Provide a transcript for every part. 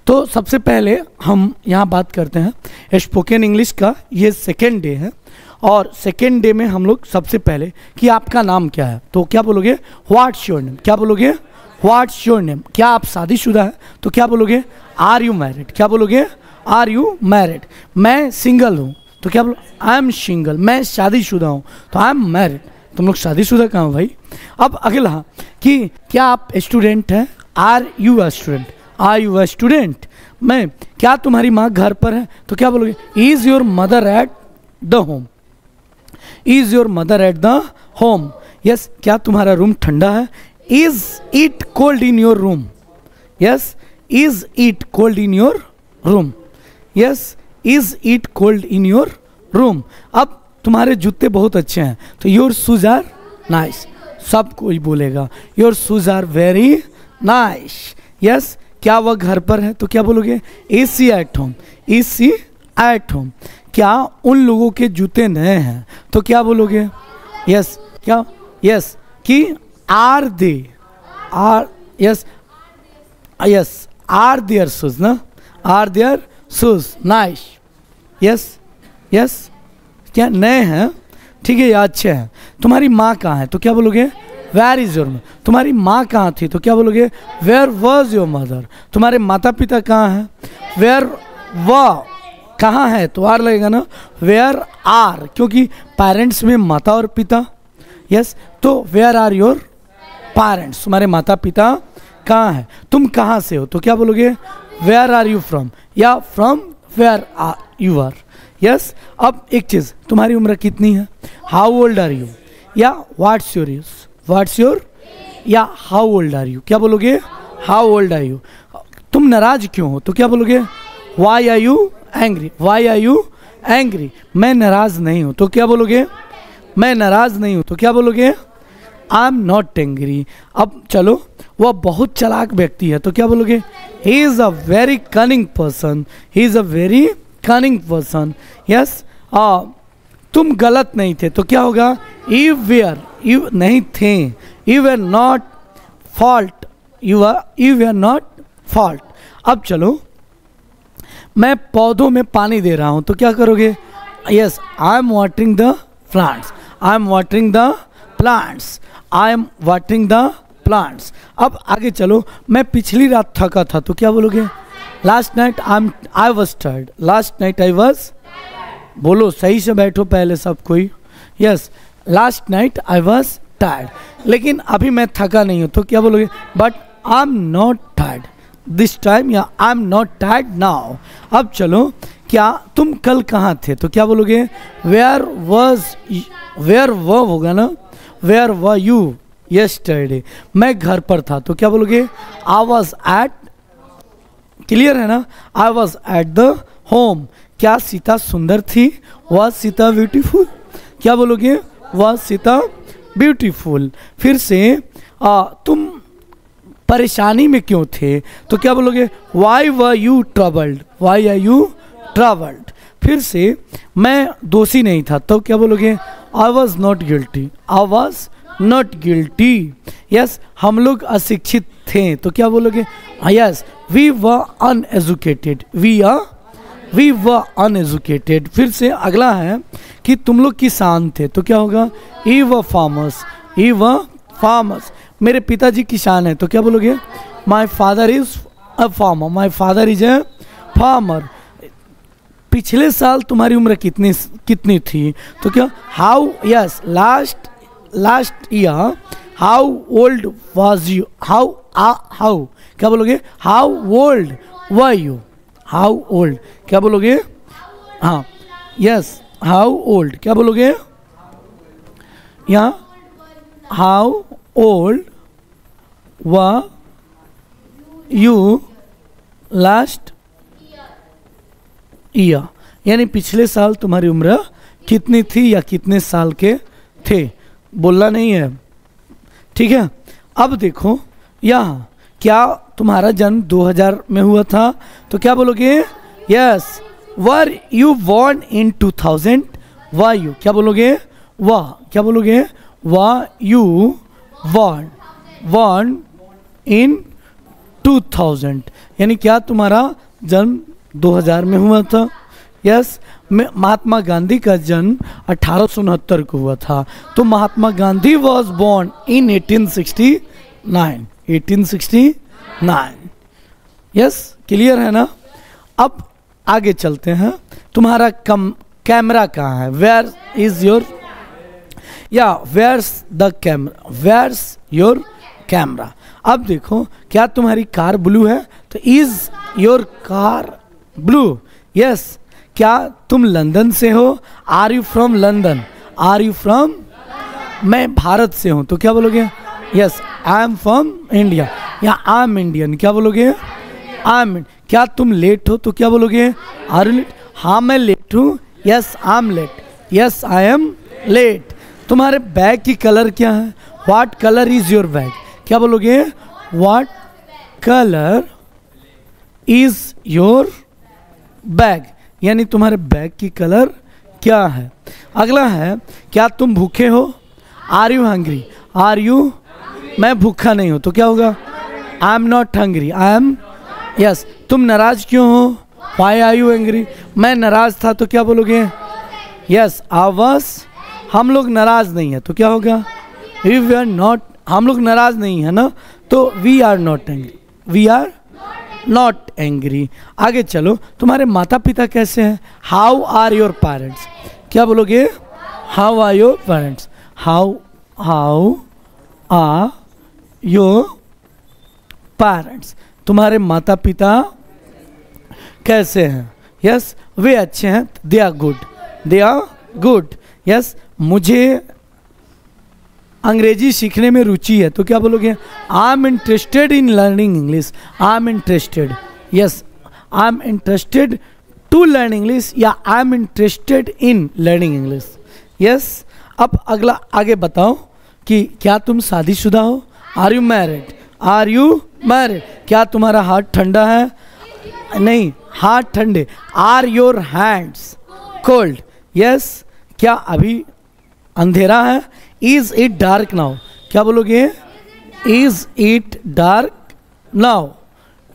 तो सबसे पहले हम यहाँ बात करते हैं स्पोकन इंग्लिश का। ये सेकेंड डे है और सेकेंड डे में हम लोग सबसे पहले कि आपका नाम क्या है, तो क्या बोलोगे व्हाट्स योर नेम। क्या बोलोगे व्हाट्स योर नेम। क्या आप शादीशुदा है तो क्या बोलोगे आर यू मैरिड। क्या बोलोगे आर यू मैरिड। मैं सिंगल हूँ तो क्या बोलो आई एम सिंगल। मैं शादीशुदा हूँ तो आई एम मैरिड। तुम लोग शादीशुदा कहाँ हो भाई। अब अगला कि क्या आप स्टूडेंट हैं, are you a student. Are you a student. मैं क्या तुम्हारी माँ घर पर है तो क्या बोलोगे is your mother at the home. Is your mother at the home. Yes. क्या तुम्हारा रूम ठंडा है, is it cold in your room. Yes. Is it cold in your room. Yes. Is it cold in your room. अब तुम्हारे जूते बहुत अच्छे हैं तो योर शूज आर नाइस। सब कोई बोलेगा your shoes are very nice. Yes. क्या वह घर पर है तो क्या बोलोगे is she at home. Is she at home. क्या उन लोगों के जूते नए हैं तो क्या बोलोगे यस। क्या यस कि are they are yes yes are their shoes ना। Are their shoes nice. Yes yes. क्या नए हैं, ठीक है या अच्छे हैं। तुम्हारी माँ कहाँ है तो क्या बोलोगे वेयर इज योर मदर। तुम्हारी माँ कहाँ थी तो क्या बोलोगे वेयर वॉज योर मदर। तुम्हारे माता पिता कहाँ हैं, वेयर व कहाँ है तो आर लगेगा ना। वेयर आर, क्योंकि पेरेंट्स में माता और पिता। यस। तो वेयर आर योर पेरेंट्स। तुम्हारे माता पिता कहाँ हैं। तुम कहाँ से हो तो क्या बोलोगे वेयर आर यू फ्रॉम या from where are you are. Yes. अब एक चीज़, तुम्हारी उम्र कितनी है, हाउ ओल्ड आर यू या what's your age. What's your या हाउ ओल्ड आर यू। क्या बोलोगे हाउ ओल्ड आर यू। तुम नाराज क्यों हो तो क्या बोलोगे why are you angry. Why are you angry. मैं नाराज नहीं हूँ तो क्या बोलोगे मैं नाराज नहीं हूँ तो क्या बोलोगे आई एम नॉट एंग्री। अब चलो वह बहुत चालाक व्यक्ति है तो क्या बोलोगे he is a very cunning person. He is a very cunning person. Yes. तुम गलत नहीं थे तो क्या होगा यू वेयर। यू नहीं थे, you were not fault. You were not fault. अब चलो मैं पौधों में पानी दे रहा हूँ तो क्या करोगे yes I M watering the plants. I am watering the plants. I am watering the plants. अब आगे चलो मैं पिछली रात थका था तो क्या बोलोगे last night I was tired. Last night I was. बोलो सही से बैठो पहले सब कोई। Yes. Last night I was tired. लेकिन अभी मैं थका नहीं हूँ तो क्या बोलोगे but I am not tired this time या I am not tired now. अब चलो क्या तुम कल कहाँ थे तो क्या बोलोगे वेयर वॉज। वेयर व होगा ना, वेयर व यू यस्टरडे। मैं घर पर था तो क्या बोलोगे आई वॉज एट। क्लियर है ना, I was at the home. क्या सीता सुंदर थी, वॉज सीता ब्यूटीफुल। क्या बोलोगे वॉज सीता ब्यूटीफुल। फिर से तुम परेशानी में क्यों थे तो क्या बोलोगे why were you troubled. Why are you troubled. फिर से मैं दोषी नहीं था तो क्या बोलोगे I was not guilty. I was not guilty. Yes. हम लोग अशिक्षित थे तो क्या बोलोगे yes we were uneducated. We were uneducated. फिर से अगला है कि तुम लोग किसान थे तो क्या होगा ई व फार्मर्स। ई व फार्मर्स। मेरे पिताजी किसान हैं तो क्या बोलोगे my father is a farmer. My father is a farmer. पिछले साल तुम्हारी उम्र कितनी थी तो क्या how yes last year how old was you. How क्या बोलोगे how old were you. How old क्या बोलोगे हाँ यस हाउ ओल्ड। क्या बोलोगे यहाँ how old were you last year. यानी पिछले साल तुम्हारी उम्र कितनी थी या कितने साल के थे, बोलना नहीं है, ठीक है। अब देखो यहाँ क्या तुम्हारा जन्म 2000 में हुआ था तो क्या बोलोगे yes were you born in 2000। Were you क्या बोलोगे वाह। क्या बोलोगे वाह यू बॉर्न इन 2000। यानी क्या तुम्हारा जन्म 2000 में हुआ था? यस। महात्मा गांधी का जन्म 1869 को हुआ था। तो Mahatma Gandhi was born in 1869। 1869। Yes, clear है ना? अब आगे चलते हैं। तुम्हारा कैमरा कहाँ है? वेयर इज योर, या where's the camera, where's your camera. अब देखो, क्या तुम्हारी कार ब्लू है? तो is your car blue? Yes. क्या तुम लंदन से हो? Are you from London? Are you from, मैं भारत से हूँ, तो क्या बोलोगे? Yes, I am from India, या आई एम इंडियन, क्या बोलोगे? I am. क्या तुम लेट हो? तो क्या बोलोगे? Are you late? हाँ मैं लेट हूँ, yes I am late, yes I am late. तुम्हारे बैग की कलर क्या है? What colour is your bag? क्या बोलोगे? What colour is your bag, यानी तुम्हारे बैग की कलर क्या है? अगला है, क्या तुम भूखे हो? Are you hungry? Are you, मैं भूखा नहीं हूं, तो क्या होगा? I am not hungry, I am. Yes. तुम नाराज क्यों हो? Why are you angry? मैं नाराज था, तो क्या बोलोगे? Yes, I was. हम लोग नाराज नहीं है, तो क्या होगा? वी आर नॉट, हम लोग नाराज नहीं है ना, तो we are not angry, we are not angry. आगे चलो, तुम्हारे माता पिता कैसे हैं? How are your parents? क्या बोलोगे? How are your parents? How are your parents? तुम्हारे माता पिता कैसे हैं? यस, वे अच्छे हैं, they are good, they are good. Yes. मुझे अंग्रेजी सीखने में रुचि है, तो क्या बोलोगे? I am interested in learning English, I am interested. Yes, I am interested to learn English, या I am interested in learning English. Yes. अब अगला आगे बताओ कि क्या तुम शादीशुदा हो? Are you married? Are you married? क्या तुम्हारा हाथ ठंडा है? नहीं, हाथ ठंडे। Are your hands cold? Yes. क्या अभी अंधेरा है? Is it dark now? क्या बोलोगे? Is it dark now?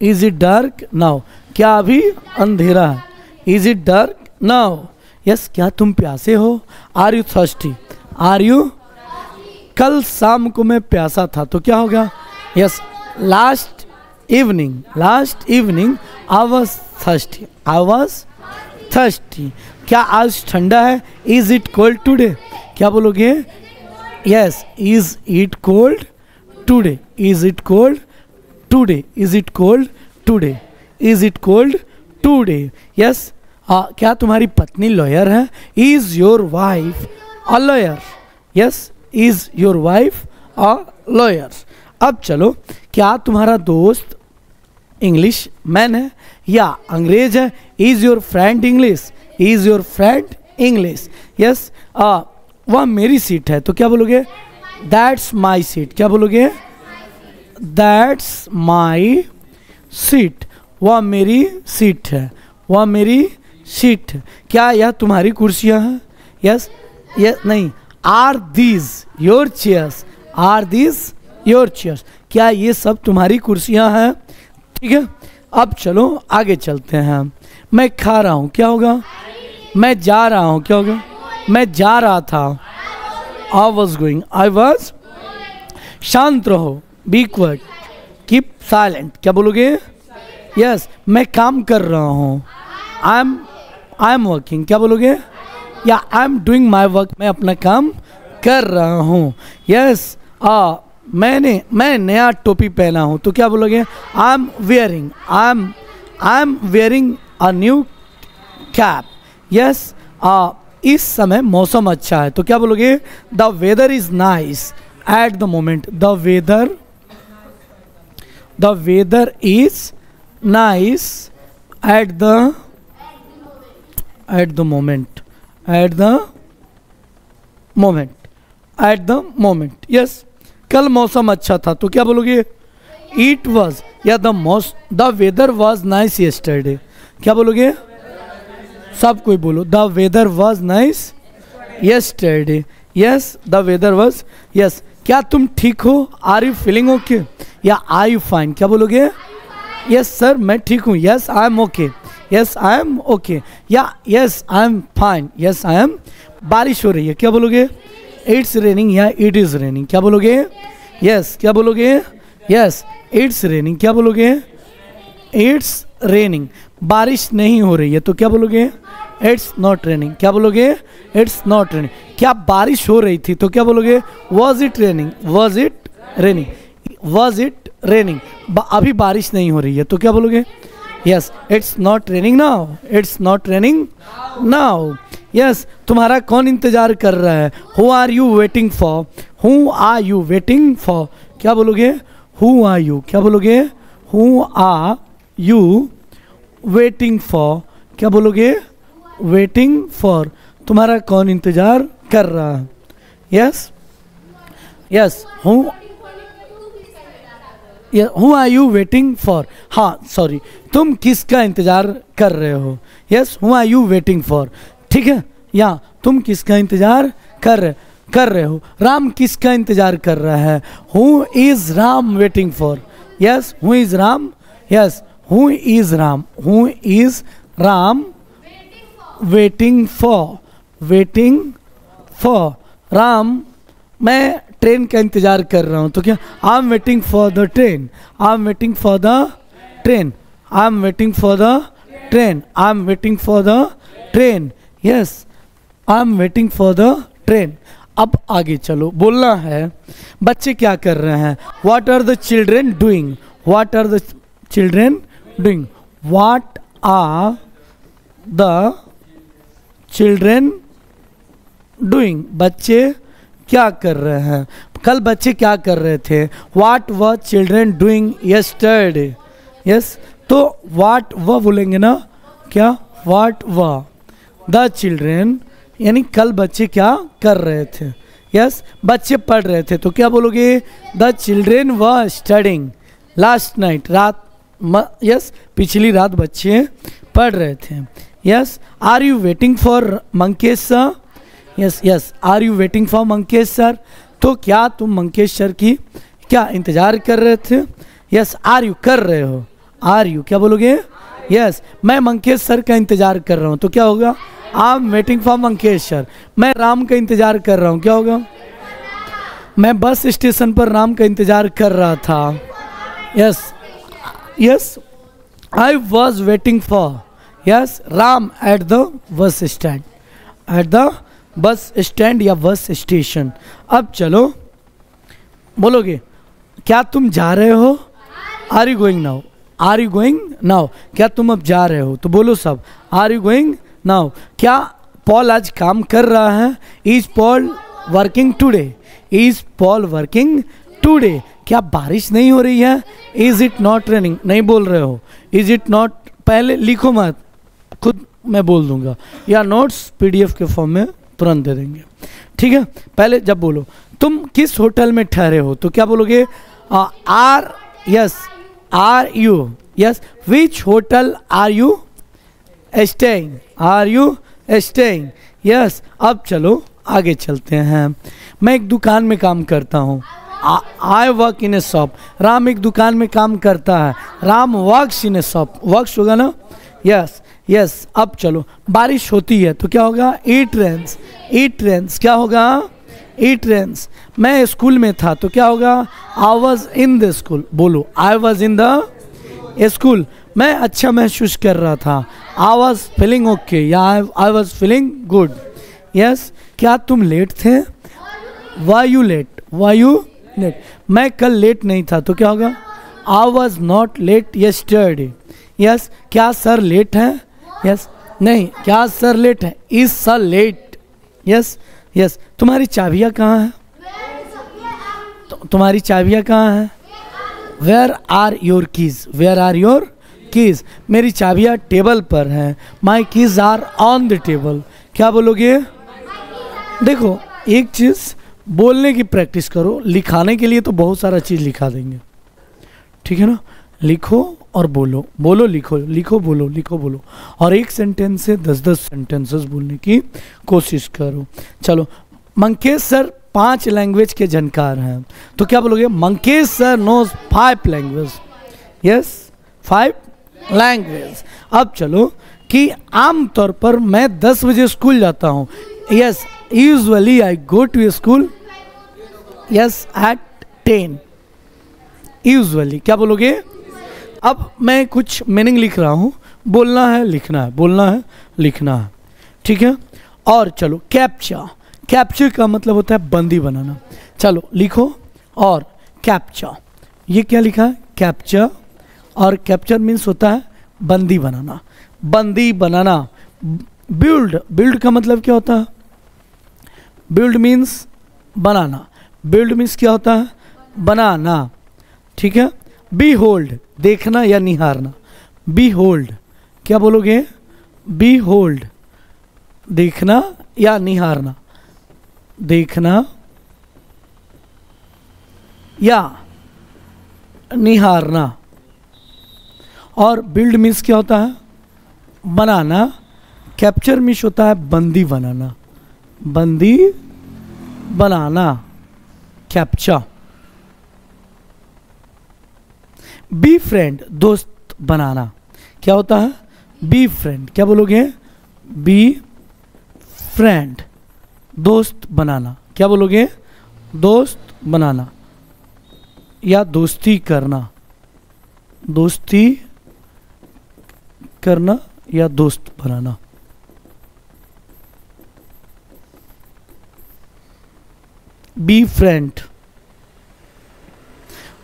Is it dark now? क्या अभी अंधेरा है? Is it dark now? Yes. क्या तुम प्यासे हो? Are you thirsty? Are you, कल शाम को मैं प्यासा था, तो क्या होगा? Yes, last evening I was thirsty, I was thirsty. क्या आज ठंडा है? Is it cold today? क्या बोलोगे? Yes, is it cold today? Is it cold today? Is it cold today? Is it cold today? Yes. क्या तुम्हारी पत्नी lawyer है? Is your wife a lawyer? Yes, is your wife a lawyer? अब चलो, क्या तुम्हारा दोस्त इंग्लिश मैन है या अंग्रेज है? Is your friend English? Is your friend English? Yes. वह मेरी सीट है, तो क्या बोलोगे? That's my seat. क्या बोलोगे? That's my seat. वह मेरी सीट है, वह मेरी सीट है। क्या यह तुम्हारी कुर्सियाँ हैं? यस, यस, नहीं। Are these your chairs? Are these your chairs? क्या ये सब तुम्हारी कुर्सियाँ हैं? ठीक है। अब चलो आगे चलते हैं। मैं खा रहा हूँ, क्या होगा? मैं जा रहा हूँ, क्या होगा? मैं जा रहा था, I was going, I was. शांत रहो, बी क्वाइट, कीप साइलेंट। क्या बोलोगे? यस। मैं काम कर रहा हूँ, आई एम वर्किंग। क्या बोलोगे? या I am doing my work, मैं अपना काम कर रहा हूँ। यस। मैं नया टोपी पहना हूँ, तो क्या बोलोगे? I am wearing a new cap. Yes. इस समय मौसम अच्छा है, तो क्या बोलोगे? The weather is nice at the moment. The weather is nice at the moment. Yes. कल मौसम अच्छा था, तो क्या बोलोगे? इट वॉज, या the weather was nice yesterday. क्या बोलोगे? सब कोई बोलो, the weather was nice yesterday. Yes, the weather was. Yes. क्या तुम ठीक हो? Are you feeling okay? या आर यू फाइन? क्या बोलोगे? यस सर मैं ठीक हूँ, yes I am okay, yes I am okay, या yes I am fine, yes I am. बारिश हो रही है, क्या बोलोगे? इट्स रेनिंग या इट इज़ रेनिंग, क्या बोलोगे? यस, क्या बोलोगे? यस इट्स रेनिंग, क्या बोलोगे? It's raining. बारिश नहीं हो रही है तो क्या बोलोगे? इट्स नॉट रेनिंग, क्या बोलोगे? It's not raining. क्या बारिश हो रही थी तो क्या बोलोगे? Was it raining, was it raining, was it raining. अभी बारिश नहीं हो रही है तो क्या बोलोगे? Yes it's not raining now, it's not raining now. Yes तुम्हारा कौन इंतजार कर रहा है? Who are you waiting for, who are you waiting for, क्या बोलोगे? हु आर यू, क्या बोलोगे? Who are you waiting for, क्या बोलोगे? Waiting for. तुम्हारा कौन इंतजार कर रहा है? Yes yes who are you waiting for. हाँ सॉरी, तुम किसका इंतजार कर रहे हो? Yes who are you waiting for, ठीक है। या तुम किसका इंतजार कर रहे हो? राम किसका इंतजार कर रहा है? Who is Ram waiting for. Yes who is Ram, yes who is Ram, who is Ram waiting for, waiting for. Ram मैं ट्रेन का इंतजार कर रहा हूँ तो क्या? आई am waiting for the train, I am waiting for the train, I am waiting for the train, I am waiting for the train. Yes I am waiting for the train. अब आगे चलो, बोलना है बच्चे क्या कर रहे हैं? What are the children doing, what are the children doing, what are the children doing. बच्चे क्या कर रहे हैं? कल बच्चे क्या कर रहे थे? What were children doing yesterday. Yes तो व्हाट वर बोलेंगे ना, क्या? व्हाट वर द चिल्ड्रेन, यानी कल बच्चे क्या कर रहे थे? यस बच्चे पढ़ रहे थे तो क्या बोलोगे? The children were studying last night, रात यस पिछली रात बच्चे पढ़ रहे थे। Yes are you waiting for Mankesh sir. Yes yes are you waiting for Mankesh sir, तो क्या तुम मंकेश सर की क्या इंतजार कर रहे थे? यस आर यू कर रहे हो, आर यू क्या बोलोगे? यस मैं मंकेश सर का इंतजार कर रहा हूँ तो क्या होगा? I am waiting for Mankesh sir. मैं राम का इंतजार कर रहा हूँ, क्या होगा? मैं बस स्टेशन पर राम का इंतजार कर रहा था। Yes yes I was waiting for, yes Ram at the bus stand, at the bus stand या बस स्टेशन। अब चलो बोलोगे, क्या तुम जा रहे हो? Are you going now, are you going now. क्या तुम अब जा रहे हो? तो बोलो सब, आर यू गोइंग नाउ। क्या पॉल आज काम कर रहा है? Is Paul working today, is Paul working today. क्या बारिश नहीं हो रही है? Is it not raining. नहीं बोल रहे हो, इज इट नॉट, पहले लिखो मत, खुद मैं बोल दूंगा, या नोट्स पीडीएफ के फॉर्म में तुरंत दे देंगे, ठीक है। पहले जब बोलो तुम किस होटल में ठहरे हो तो क्या बोलोगे? Are, yes are you, yes which hotel are you staying, are you staying. Yes अब चलो आगे चलते हैं। मैं एक दुकान में काम करता हूँ, I work in A shop. Ram एक दुकान में काम करता है, Ram works in A shop, works होगा ना? यस यस अब चलो बारिश होती है तो क्या होगा? इट रेन्स, इट रेन्स क्या होगा? It rains. मैं स्कूल में था तो क्या होगा? I was in the school, बोलो I was in the school. मैं अच्छा महसूस कर रहा था, आई वॉज फीलिंग ओके या I was feeling good. Yes क्या तुम लेट थे? Why you late, why you late. मैं कल लेट नहीं था तो क्या होगा? I was not late yesterday. Yes क्या सर लेट हैं? यस नहीं, क्या सर लेट है? Is sir late. Yes yes तुम्हारी चाबियाँ कहाँ हैं? तुम्हारी चाबियाँ कहाँ हैं? Where are your keys, where are your keys. मेरी चाबियाँ टेबल पर हैं, माई keys are on the table. क्या बोलोगे? देखो एक चीज़, बोलने की प्रैक्टिस करो, लिखाने के लिए तो बहुत सारा चीज़ लिखा देंगे, ठीक है ना? लिखो और बोलो, बोलो लिखो, लिखो बोलो, लिखो बोलो, और एक सेंटेंस से 10-10 सेंटेंसेस बोलने की कोशिश करो। चलो मंकेश सर 5 लैंग्वेज के जानकार हैं तो क्या बोलोगे? Mankesh sir knows 5 language. Yes 5 language. अब चलो कि आमतौर पर मैं 10 बजे स्कूल जाता हूँ। Yes, usually I go to school yes at 10 usually. क्या बोलोगे? अब मैं कुछ मीनिंग लिख रहा हूँ, बोलना है लिखना है, बोलना है लिखना है, ठीक है। और चलो कैप्चा, कैप्चर का मतलब होता है बंदी बनाना। चलो लिखो और कैप्चा, ये क्या लिखा है? कैप्चर। और कैप्चर मीन्स होता है बंदी बनाना, बंदी बनाना। बिल्ड, बिल्ड का मतलब क्या होता है? बिल्ड मीन्स बनाना, बिल्ड मीन्स क्या होता है? बनाना, ठीक है। बी होल्ड, देखना या निहारना। बी होल्ड, क्या बोलोगे? बी होल्ड, देखना या निहारना, देखना या निहारना। और बिल्ड मीन्स क्या होता है? बनाना। कैप्चर मीन्स होता है बंदी बनाना, बंदी बनाना, कैप्चा। बी फ्रेंड, दोस्त बनाना, क्या होता है? बी फ्रेंड, क्या बोलोगे? बी फ्रेंड, दोस्त बनाना, क्या बोलोगे? दोस्त बनाना या दोस्ती करना, दोस्ती करना या दोस्त बनाना। Be friend.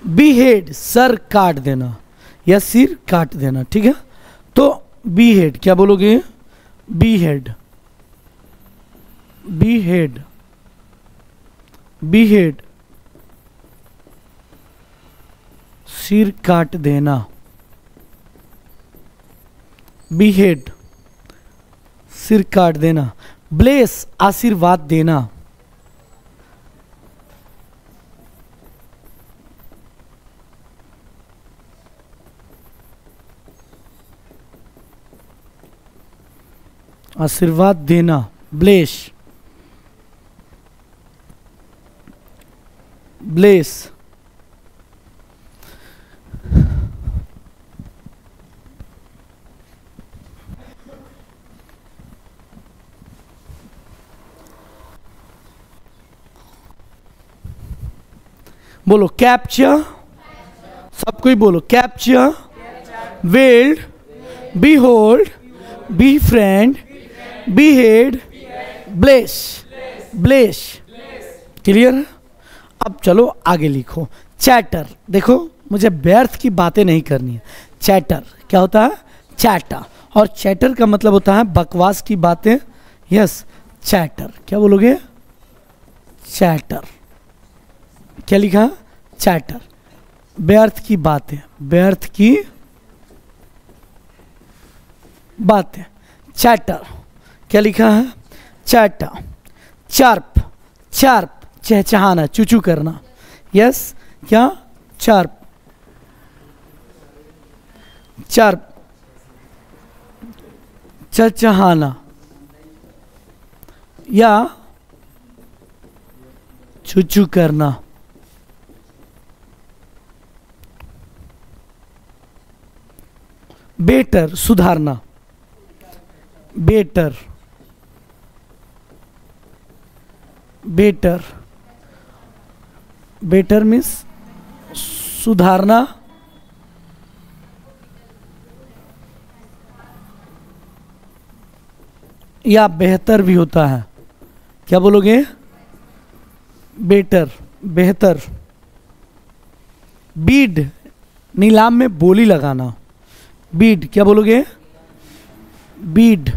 बी हेड, सर काट देना या सिर काट देना, ठीक है। तो बी हेड, क्या बोलोगे? Behead, behead, behead, सिर काट देना, बी हेड, सिर काट देना। ब्लेस, आशीर्वाद देना, आशीर्वाद देना, ब्लेस, ब्लेस। बोलो कैप्चर, सब कोई बोलो capture, weld, behold, be friend, be head, bless, bless. Clear है? अब चलो आगे लिखो। चैटर, देखो मुझे व्यर्थ की बातें नहीं करनी है। चैटर क्या होता है? चैटर। और चैटर का मतलब होता है बकवास की बातें। यस, चैटर, क्या बोलोगे? चैटर, क्या लिखा? चैटर, व्यर्थ की बातें, व्यर्थ की बातें, चैटर। क्या लिखा है? चैटर। चार्प, चार्प, चहचहाना, चूचू करना। यस, क्या? चार्प, चार्प, चहचहाना या चूचू करना। बेटर, सुधारना, बेटर, बेटर, बेटर मीन्स सुधारना या बेहतर भी होता है। क्या बोलोगे? बेटर, बेहतर। बीड, नीलाम में बोली लगाना, बीड, क्या बोलोगे? बीड।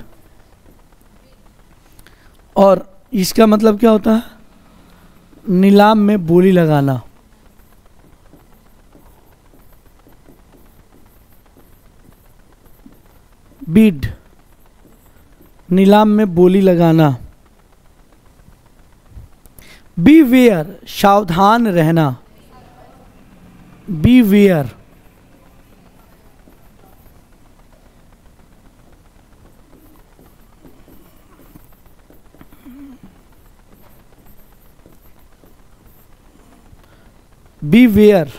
और इसका मतलब क्या होता है? नीलाम में बोली लगाना, बीड, नीलाम में बोली लगाना। बीवेयर, सावधान रहना, बीवेयर। बीवेयर,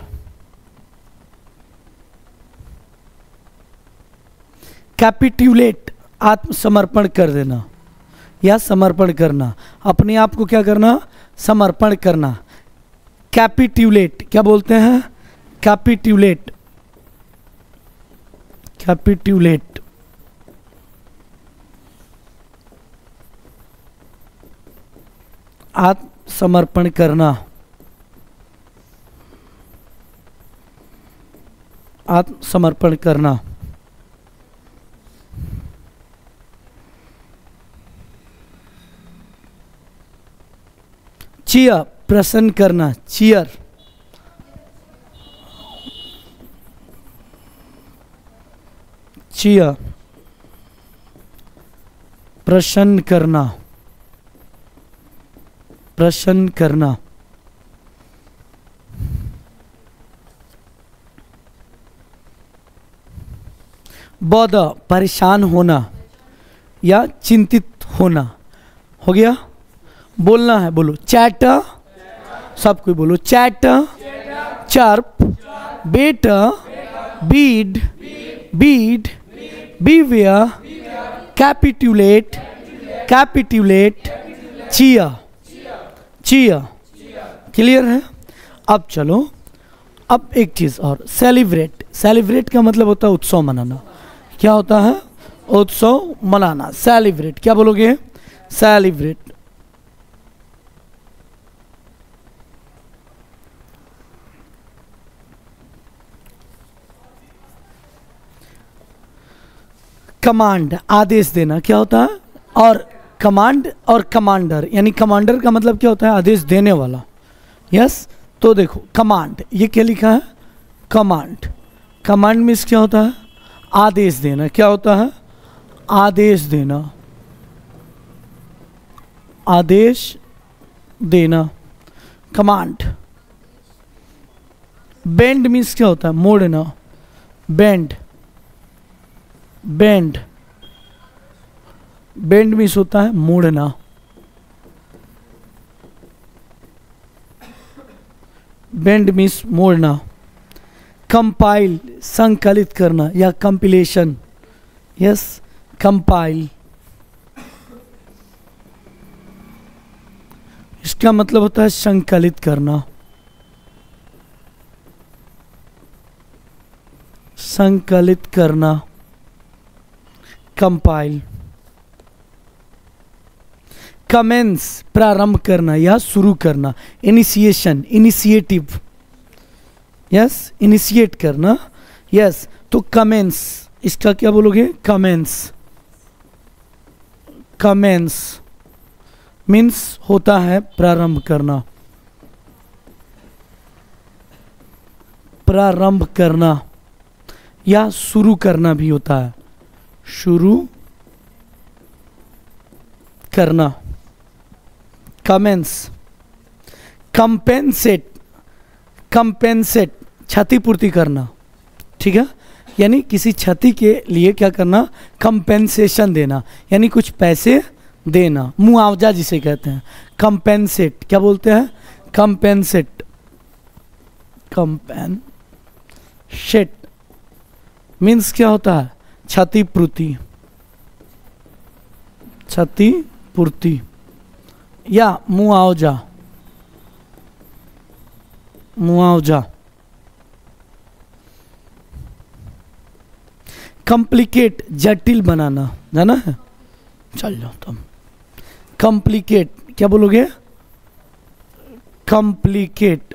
कैपिट्यूलेट आत्मसमर्पण कर देना या समर्पण करना, अपने आप को क्या करना, समर्पण करना। कैपिट्यूलेट क्या बोलते हैं, कैपिट्यूलेट, कैपिट्यूलेट। आत्मसमर्पण करना, आत्मसमर्पण करना। चियर प्रसन्न करना, चियर, चियर प्रसन्न करना, प्रसन्न करना। बॉदर परेशान होना या चिंतित होना। हो गया, बोलना है, बोलो चैटर, सब कोई बोलो chatter, chirp, better, bead, bead, beaver, capitulate, capitulate, cheer, cheer. Clear है? अब चलो, अब एक चीज और, सेलिब्रेट। सेलिब्रेट का मतलब होता है उत्सव मनाना। क्या होता है? उत्सव मनाना, सेलिब्रेट। क्या बोलोगे? सेलिब्रेट। कमांड आदेश देना, क्या होता है? और कमांड और कमांडर, यानी कमांडर का मतलब क्या होता है? आदेश देने वाला। यस, तो देखो कमांड, ये क्या लिखा है? कमांड। कमांड मीन्स क्या होता है? आदेश देना। क्या होता है? आदेश देना, आदेश देना, कमांड। बेंड मीन्स क्या होता है? मोड़ना, बेंड, बेंड, बेंड मीन्स होता है मोड़ना। बेंड मीन्स मोड़ना। कंपाइल संकलित करना या कंपिलेशन। यस, कंपाइल, इसका मतलब होता है संकलित करना, संकलित करना, कंपाइल। कमेंस प्रारंभ करना या शुरू करना, इनिशिएशन, इनिशिएटिव। यस, इनिशिएट करना। यस, तो कमेंस, इसका क्या बोलोगे? कमेंस। कमेंस मीन्स होता है प्रारंभ करना, प्रारंभ करना या शुरू करना भी होता है, शुरू करना। कमेंस। कंपेंसेट, कंपेंसेट क्षतिपूर्ति करना। ठीक है, यानी किसी क्षति के लिए क्या करना? कंपेंसेशन देना, यानी कुछ पैसे देना, मुआवजा जिसे कहते हैं। कंपेंसेट क्या बोलते हैं? कंपेंसेट, कंपेंसेट मीन्स क्या होता है? क्षतिपूर्ति, क्षतिपूर्ति या मुआवजा, मुआवजा। कॉम्प्लिकेट जटिल बनाना, जाना है? चल जाओ तुम। कॉम्प्लिकेट क्या बोलोगे? कॉम्प्लिकेट,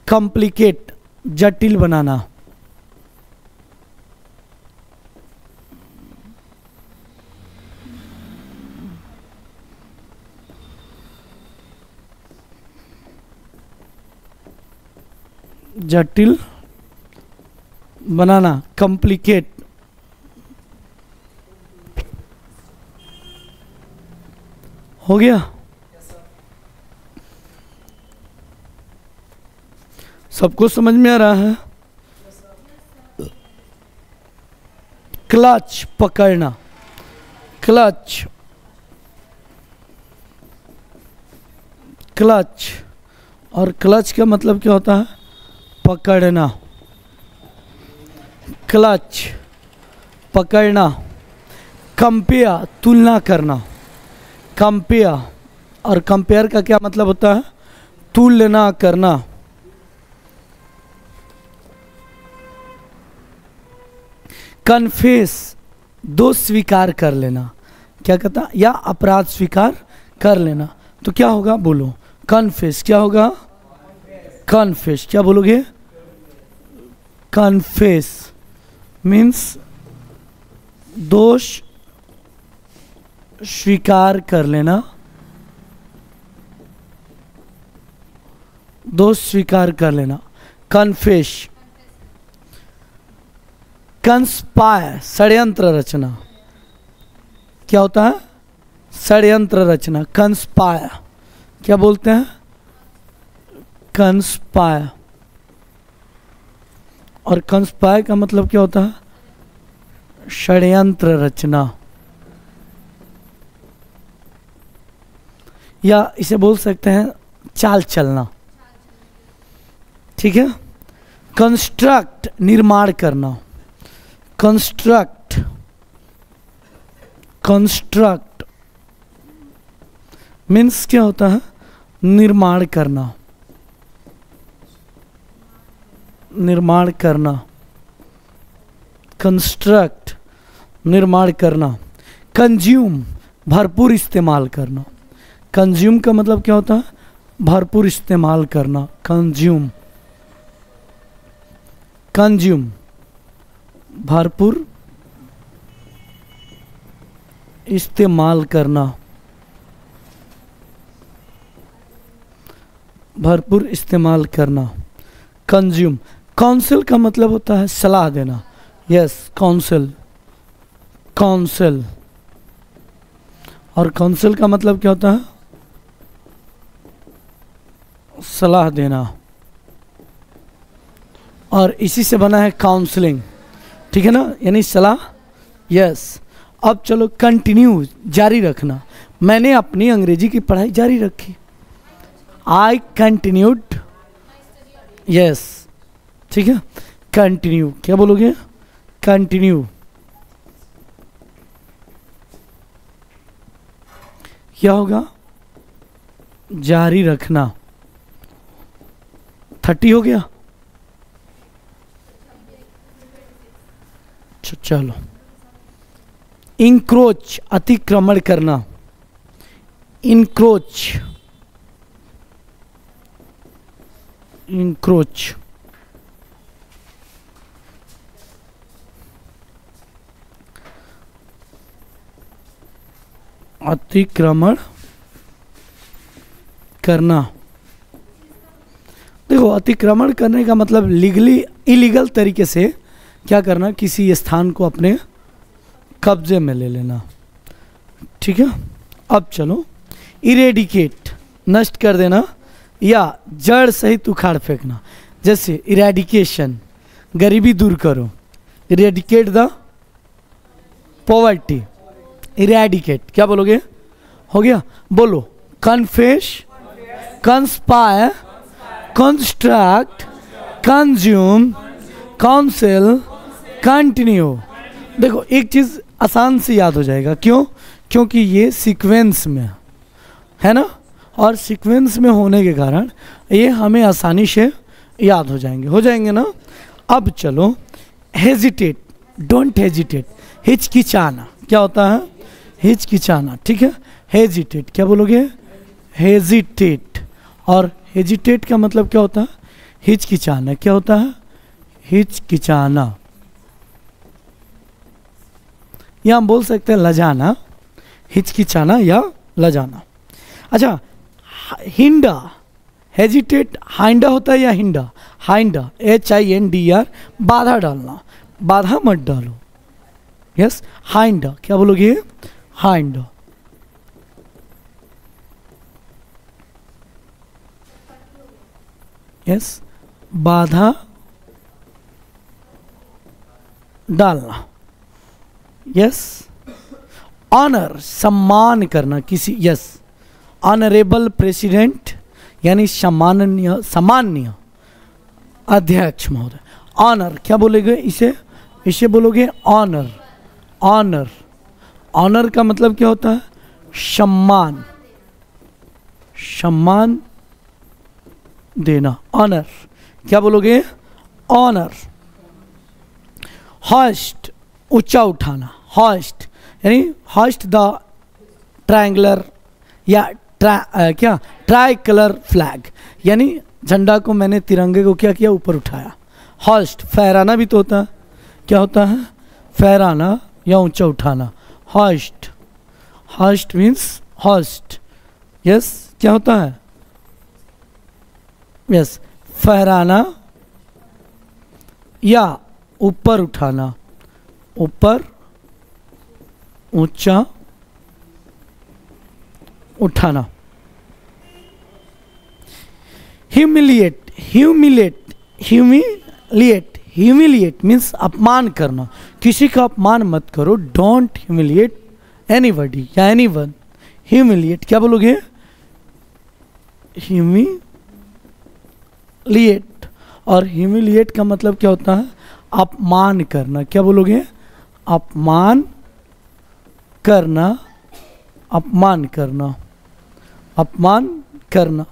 कॉम्प्लिकेट जटिल बनाना। जटिल बनाना, कॉम्प्लिकेट। हो गया? सबको समझ में आ रहा है? क्लच पकड़ना, क्लच, क्लच। और क्लच का मतलब क्या होता है? पकड़ना। क्लच पकड़ना, कंपेयर तुलना करना, कंपेयर, और कंपेयर का क्या मतलब होता है? तुलना करना। कन्फेस दोष स्वीकार कर लेना, क्या कहता? या अपराध स्वीकार कर लेना। तो क्या होगा बोलो? कन्फेस। क्या होगा? कन्फेस। क्या बोलोगे? कन्फेस मीन्स दोष स्वीकार कर लेना, दोष स्वीकार कर लेना, कन्फेस। कंस्पायर षड्यंत्र रचना, क्या होता है? षड्यंत्र रचना, कंस्पायर। क्या बोलते हैं? कंस्पायर। और कंस्पायर का मतलब क्या होता है? षड्यंत्र रचना, या इसे बोल सकते हैं चाल चलना। ठीक है। कंस्ट्रक्ट निर्माण करना, कंस्ट्रक्ट, कंस्ट्रक्ट मीन्स क्या होता है? निर्माण करना, निर्माण करना, कंस्ट्रक्ट निर्माण करना। कंज्यूम भरपूर इस्तेमाल करना, कंज्यूम का मतलब क्या होता है? भरपूर इस्तेमाल करना, कंज्यूम, कंज्यूम भरपूर इस्तेमाल करना, भरपूर इस्तेमाल करना, कंज्यूम। काउंसिल का मतलब होता है सलाह देना, यस काउंसिल, काउंसिल। और काउंसिल का मतलब क्या होता है? सलाह देना, और इसी से बना है काउंसलिंग। ठीक है ना, यानी सलाह। यस। अब चलो कंटिन्यू, जारी रखना। मैंने अपनी अंग्रेजी की पढ़ाई जारी रखी, आई कंटिन्यूड। यस, ठीक है। कंटिन्यू, क्या बोलोगे? कंटिन्यू। क्या होगा? जारी रखना। 30 हो गया। चलो। इंक्रोच अतिक्रमण करना, इंक्रोच, इंक्रोच। अतिक्रमण करना। देखो, अतिक्रमण करने का मतलब लीगली इलीगल तरीके से क्या करना? किसी स्थान को अपने कब्जे में ले लेना। ठीक है। अब चलो, इरेडिकेट नष्ट कर देना, या जड़ सहित उखाड़ फेंकना। जैसे इरेडिकेशन गरीबी दूर करो, इरेडिकेट द पॉवर्टी, इरेडिकेट। क्या बोलोगे? हो गया। बोलो confess, conspire, construct, consume, council, continue. देखो, एक चीज़ आसान से याद हो जाएगा। क्यों? क्योंकि ये सीक्वेंस में है ना, और सीक्वेंस में होने के कारण ये हमें आसानी से याद हो जाएंगे ना। अब चलो, हेजिटेट, डोंट हेजिटेट, हिचकिचाना। क्या होता है? हिचकिचाना। ठीक है। हेजिटेट, क्या बोलोगे? हेजिटेट। और हेजिटेट का मतलब क्या होता है? हिचकिचाना। क्या होता है? हिचकिचाना। या हम बोल सकते हैं लजाना, हिचकिचाना या लजाना। अच्छा, हिंडा, हेजिटेट हाइंडा होता है या हिंडा? हाइंडा, HINDR, बाधा डालना, बाधा मत डालो। यस, हाइंडा। क्या बोलोगे? हाइंडा। यस, बाधा डालना। यस। ऑनर सम्मान करना किसी, यस, ऑनरेबल प्रेसिडेंट यानी सम्माननीय, सामान्य अध्यक्ष महोदय। ऑनर क्या बोलेंगे इसे? इसे बोलोगे ऑनर। ऑनर, ऑनर का मतलब क्या होता है? सम्मान, सम्मान देना, ऑनर। क्या बोलोगे? ऑनर। हॉस्ट, ऊंचा उठाना, हॉस्ट यानी हॉस्ट द ट्रायंगुलर या क्या ट्राई कलर फ्लैग, यानी झंडा को मैंने, तिरंगे को क्या किया? ऊपर उठाया। हॉस्ट, फहराना भी तो होता है, क्या होता है? फहराना या ऊंचा उठाना। Host, host means host, yes क्या होता है? यस, फहराना या ऊपर उठाना, ऊपर ऊंचा उठाना। Humiliate, humiliate, humiliate, humiliate means अपमान करना, किसी का अपमान मत करो। डोंट ह्यूमिलिएट एनीबॉडी या एनीवन। ह्यूमिलिएट, क्या बोलोगे? ह्यूमिलिएट। और ह्यूमिलिएट का मतलब क्या होता है? अपमान करना। क्या बोलोगे? अपमान करना, अपमान करना, अपमान करना।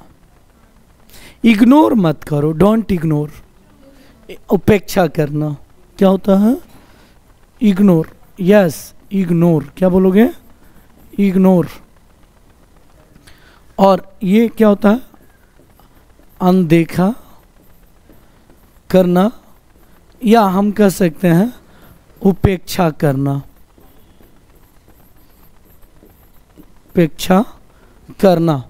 इग्नोर मत करो, डोंट इग्नोर, उपेक्षा करना। क्या होता है? Ignore, yes ignore. क्या बोलोगे? इग्नोर। और ये क्या होता है? अनदेखा करना, या हम कह सकते हैं उपेक्षा करना, उपेक्षा करना।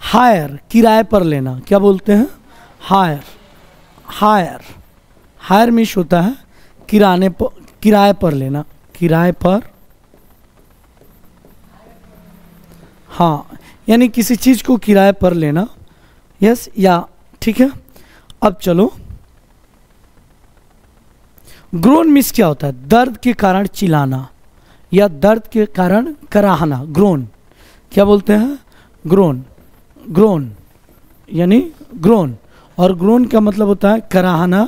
हायर, किराए पर लेना। क्या बोलते हैं? हायर। हायर, हायर मीन्स होता है किराए पर लेना, किराए पर। हाँ, यानी किसी चीज को किराए पर लेना। यस, या ठीक है। अब चलो, ग्रोन मीन्स क्या होता है? दर्द के कारण चिल्लाना या दर्द के कारण कराहना। ग्रोन, क्या बोलते हैं? ग्रोन। ग्रोन यानी ग्रोन, और ग्रोन का मतलब होता है कराहना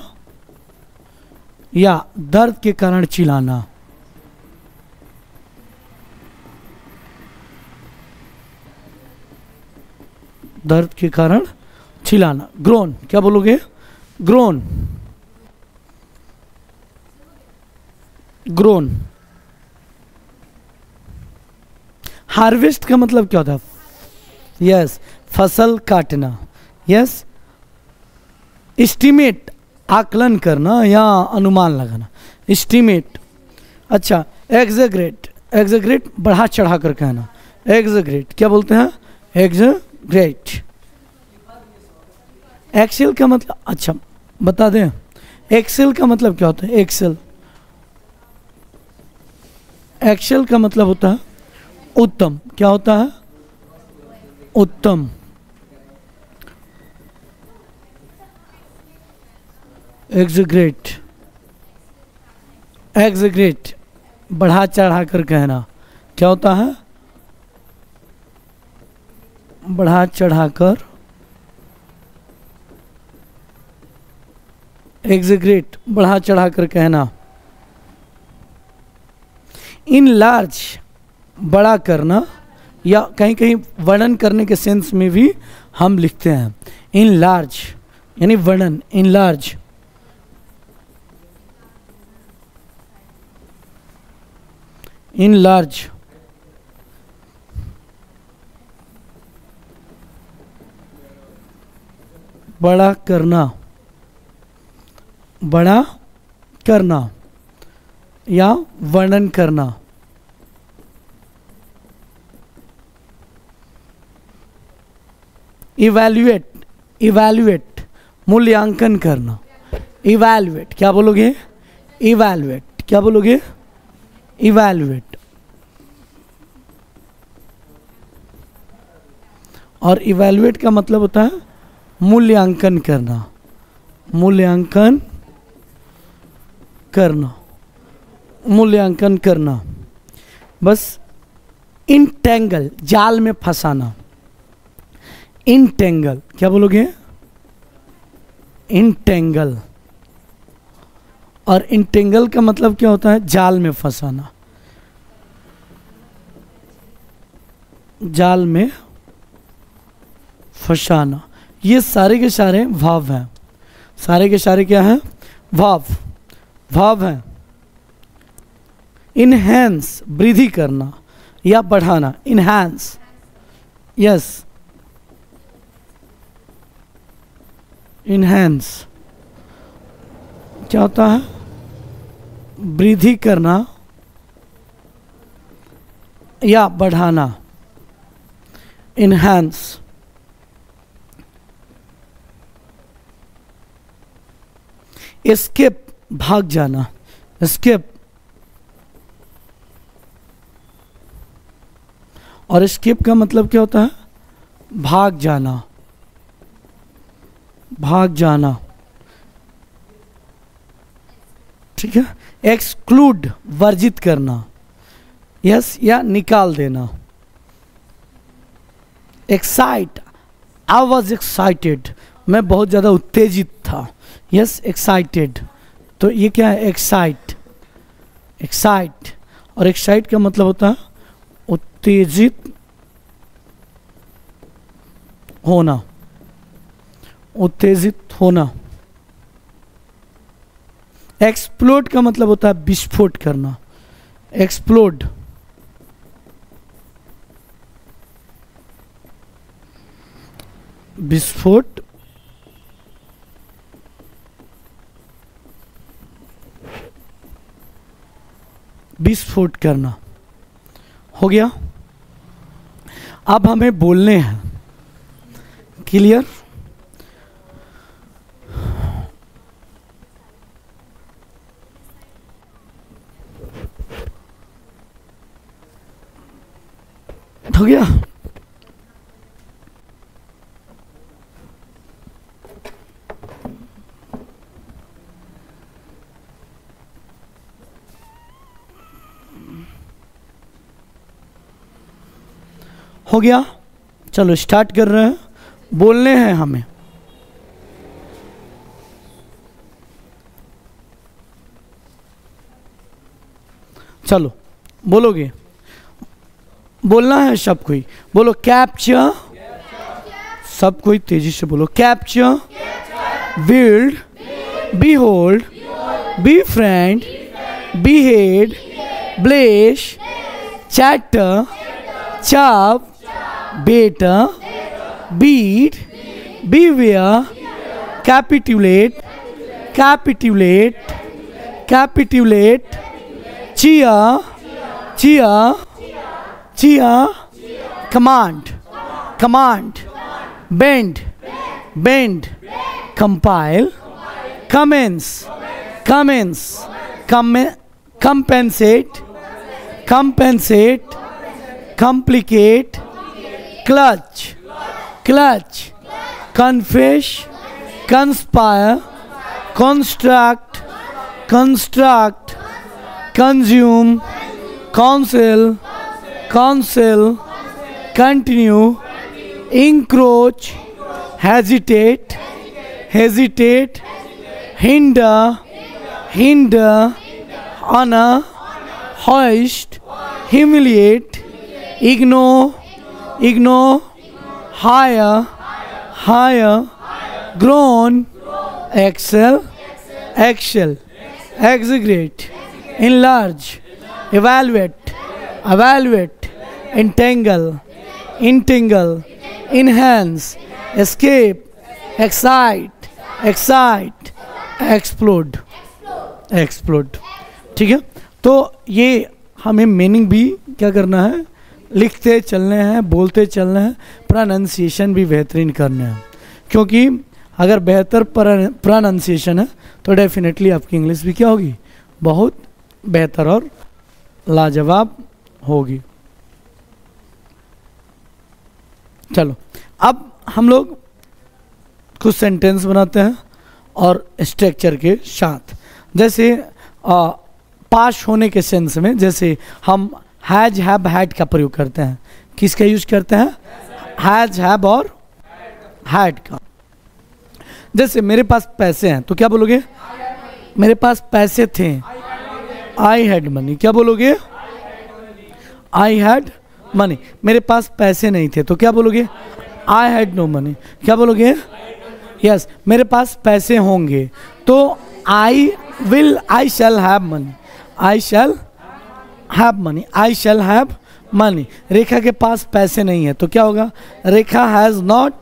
या दर्द के कारण चिल्लाना। दर्द के कारण चिल्लाना, ग्रोन। क्या बोलोगे? ग्रोन। ग्रोन। हार्वेस्ट का मतलब क्या होता है? यस, फसल काटना। यस, एस्टिमेट, आकलन करना या अनुमान लगाना। एस्टिमेट। अच्छा, एग्जेग्रेट, एग्जेग्रेट बढ़ा चढ़ा कर कहना। एग्जेग्रेट, क्या बोलते हैं? एग्जेग्रेट। एक्सेल का मतलब, अच्छा बता दें, एक्सेल का मतलब क्या होता है? एक्सेल, एक्सेल का मतलब होता है उत्तम। क्या होता है? उत्तम। एग्जेग्रेट, एग्जेग्रेट बढ़ा चढ़ा कर कहना। क्या होता है? बढ़ा चढ़ा कर, एग्जेग्रेट बढ़ा चढ़ा कर कहना। इन लार्ज, बड़ा करना, या कहीं कहीं वर्णन करने के सेंस में भी हम लिखते हैं। इन लार्ज यानी वर्णन, इन लार्ज। इन लार्ज, बड़ा करना, बड़ा करना या वर्णन करना। इवैल्यूएट, इवैल्यूएट मूल्यांकन करना। इवैल्यूएट, क्या बोलोगे? इवैल्यूएट, क्या बोलोगे? इवैल्यूएट। और इवैल्यूएट का मतलब होता है मूल्यांकन करना, मूल्यांकन करना, मूल्यांकन करना। बस। इंटेंगल, जाल में फंसाना। इंटेंगल, क्या बोलोगे? इंटेंगल। और इंटेंगल का मतलब क्या होता है? जाल में फंसाना, जाल में फंसाना। ये सारे के सारे भाव हैं, सारे के सारे क्या हैं? भाव, भाव हैं। इनहेंस वृद्धि करना या बढ़ाना, इनहेंस, यस, इनहेंस क्या होता है? वृद्धि करना या बढ़ाना, इनहेंस। एस्केप भाग जाना, एस्केप। और एस्केप का मतलब क्या होता है? भाग जाना, भाग जाना, ठीक है। एक्सक्लूड वर्जित करना, यस, या निकाल देना। एक्साइट, आई वॉज एक्साइटेड, मैं बहुत ज़्यादा उत्तेजित था, यस, एक्साइटेड। तो ये क्या है? Excite, excite. और एक्साइट का मतलब होता है उत्तेजित होना, उत्तेजित होना। एक्सप्लोड का मतलब होता है विस्फोट करना, एक्सप्लोड। विस्फोट, विस्फोट करना। हो गया। अब हमें बोलने हैं, क्लियर? हो गया। हो गया। चलो स्टार्ट कर रहे हैं। बोलने हैं हमें। चलो बोलोगे, बोलना है सब कोई। बोलो कैप्चर, सब कोई तेजी से बोलो। Capture, build, behold, befriend, behead, blaze, chatter, chop, beta, beat, beware, capitulate, capitulate, capitulate, cheer, cheer, cheer, command, command, bend, bend, compile, commence, commence, compensate, compensate, complicate, clutch, clutch, confess, conspire, construct, construct, consume, counsel, counsel, continue, encroach, hesitate, hesitate, hinder, hinder, honor, hoist, humiliate, ignore, ignore, hire, hire, groan, excel, excel, exaggerate, enlarge, evaluate, evaluate, entangle, entangle, enhance, escape, excite, excite, explode, explode। ठीक है, तो ये हमें meaning भी क्या करना है, लिखते चलने हैं, बोलते चलना है, प्रोनाउंसिएशन भी बेहतरीन करना है, क्योंकि अगर बेहतर प्रोनाउंसिएशन है तो डेफिनेटली आपकी इंग्लिश भी क्या होगी, बहुत बेहतर और लाजवाब होगी। चलो अब हम लोग कुछ सेंटेंस बनाते हैं और स्ट्रक्चर के साथ, जैसे पास होने के सेंस में, जैसे हम हैज हैव हैड का प्रयोग करते हैं। किसका यूज करते हैं? हैज हैव और हैड का। जैसे मेरे पास पैसे हैं तो क्या बोलोगे? मेरे पास पैसे थे, आई हैड मनी। क्या बोलोगे? I had money. मेरे पास पैसे नहीं थे तो क्या बोलोगे? I had no money. क्या बोलोगे? यस, मेरे पास पैसे होंगे तो I shall have money. I shall have money. I shall have money. Rekha के पास पैसे नहीं है तो क्या होगा? Rekha has not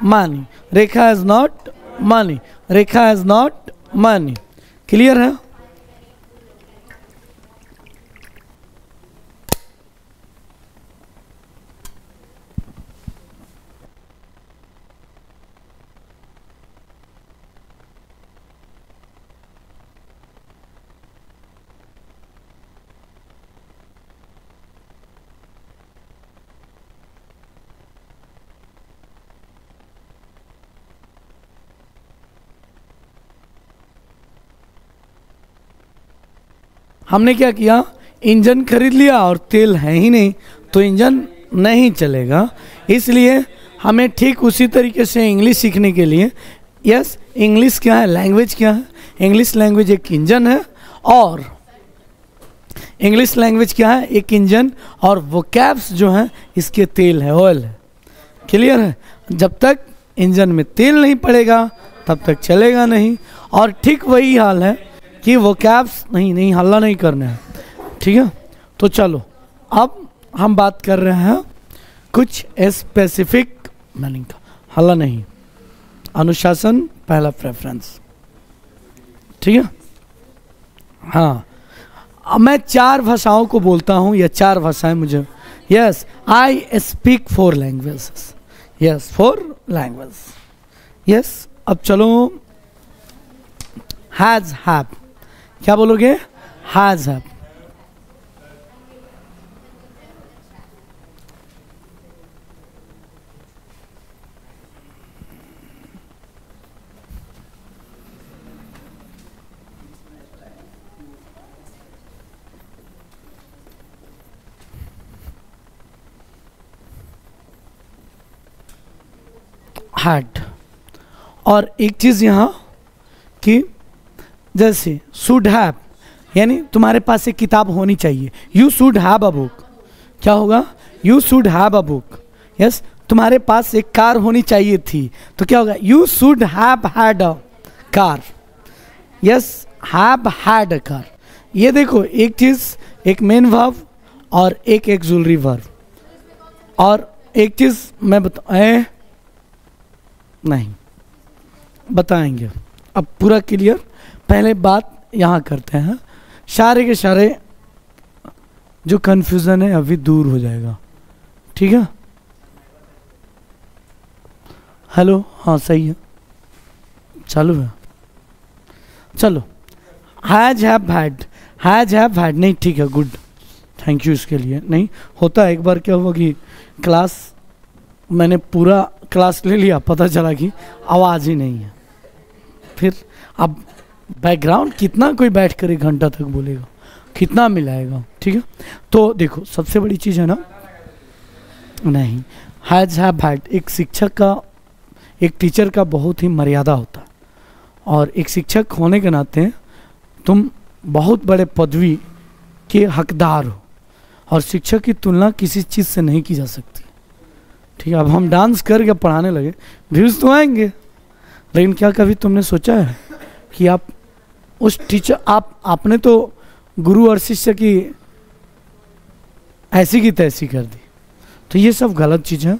money. Rekha has not money. Rekha has not money. Clear है? हमने क्या किया? इंजन खरीद लिया और तेल है ही नहीं तो इंजन नहीं चलेगा। इसलिए हमें ठीक उसी तरीके से इंग्लिश सीखने के लिए, यस, इंग्लिश क्या है? लैंग्वेज क्या है? इंग्लिश लैंग्वेज एक इंजन है और इंग्लिश लैंग्वेज क्या है? एक इंजन और वोकैब्स जो है इसके तेल है, ऑयल है। क्लियर है? जब तक इंजन में तेल नहीं पड़ेगा तब तक चलेगा नहीं। और ठीक वही हाल है कि वोकैब्स नहीं हल्ला नहीं करना है, ठीक है? तो चलो अब हम बात कर रहे हैं कुछ स्पेसिफिक मीनिंग का। हल्ला नहीं, अनुशासन पहला प्रेफरेंस, ठीक है? हाँ, अब मैं 4 भाषाओं को बोलता हूँ या 4 भाषाएं मुझे, yes, I speak 4 languages. Yes, 4 language. Yes, अब चलो हैज हैव। क्या बोलोगे? Has have. हैड। और एक चीज यहां कि जैसे शुड हैव, यानी तुम्हारे पास एक किताब होनी चाहिए। You should have a book. क्या होगा? You should have a book. Yes, तुम्हारे पास एक कार होनी चाहिए थी तो क्या होगा? You should have had a car. Yes, have had a car. ये देखो, एक चीज, एक मेन वर्ब और एक एक्सुलरी वर्ब। और एक चीज मैं नहीं बताएंगे, अब पूरा क्लियर। पहले बात यहाँ करते हैं, सारे के सारे जो कंफ्यूजन है अभी दूर हो जाएगा, ठीक है? हेलो, हाँ सही है, चालू है। चलो, has have had. Has have had नहीं, ठीक है, गुड, थैंक यू इसके लिए। नहीं होता, एक बार क्या हुआ कि क्लास, मैंने पूरा क्लास ले लिया, पता चला कि आवाज़ ही नहीं है। फिर अब बैकग्राउंड कितना कोई बैठ कर 1 घंटा तक बोलेगा, कितना मिलाएगा, ठीक है? तो देखो, सबसे बड़ी चीज़ है ना, नहीं, हैज हैव हैड, एक शिक्षक का, एक टीचर का बहुत ही मर्यादा होता है। और एक शिक्षक होने के नाते तुम बहुत बड़े पदवी के हकदार हो और शिक्षक की तुलना किसी चीज़ से नहीं की जा सकती, ठीक है? अब हम डांस करके पढ़ाने लगे, व्यूज़ तो आएंगे, लेकिन क्या कभी तुमने सोचा है कि आप उस टीचर, आपने तो गुरु और शिष्य की ऐसी की तैसी कर दी। तो ये सब गलत चीज़ है।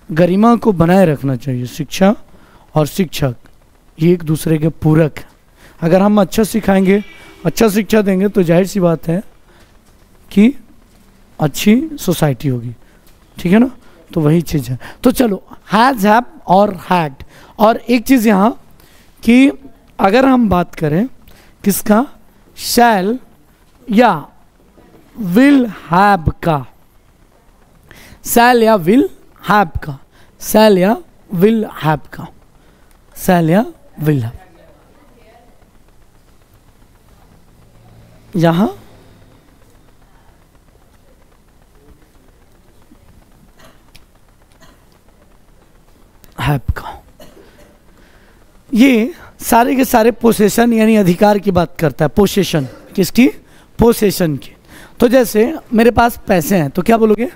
गरिमा को बनाए रखना चाहिए। शिक्षा और शिक्षक ये एक दूसरे के पूरक हैं। अगर हम अच्छा सिखाएंगे, अच्छा शिक्षा देंगे तो जाहिर सी बात है कि अच्छी सोसाइटी होगी, ठीक है ना? तो वही चीज़ है। तो चलो, हैज हैव और हैड। और एक चीज़ यहाँ कि अगर हम बात करें किसका, शैल या विल हैव का, शैल या विल हैव का, शैल या विल हैव का, शैल या विल हैव, यहाँ हैव का। ये सारे के सारे पोसेशन यानी अधिकार की बात करता है। पोसेशन किसकी? पोसेशन की। तो जैसे मेरे पास पैसे हैं तो क्या बोलोगे?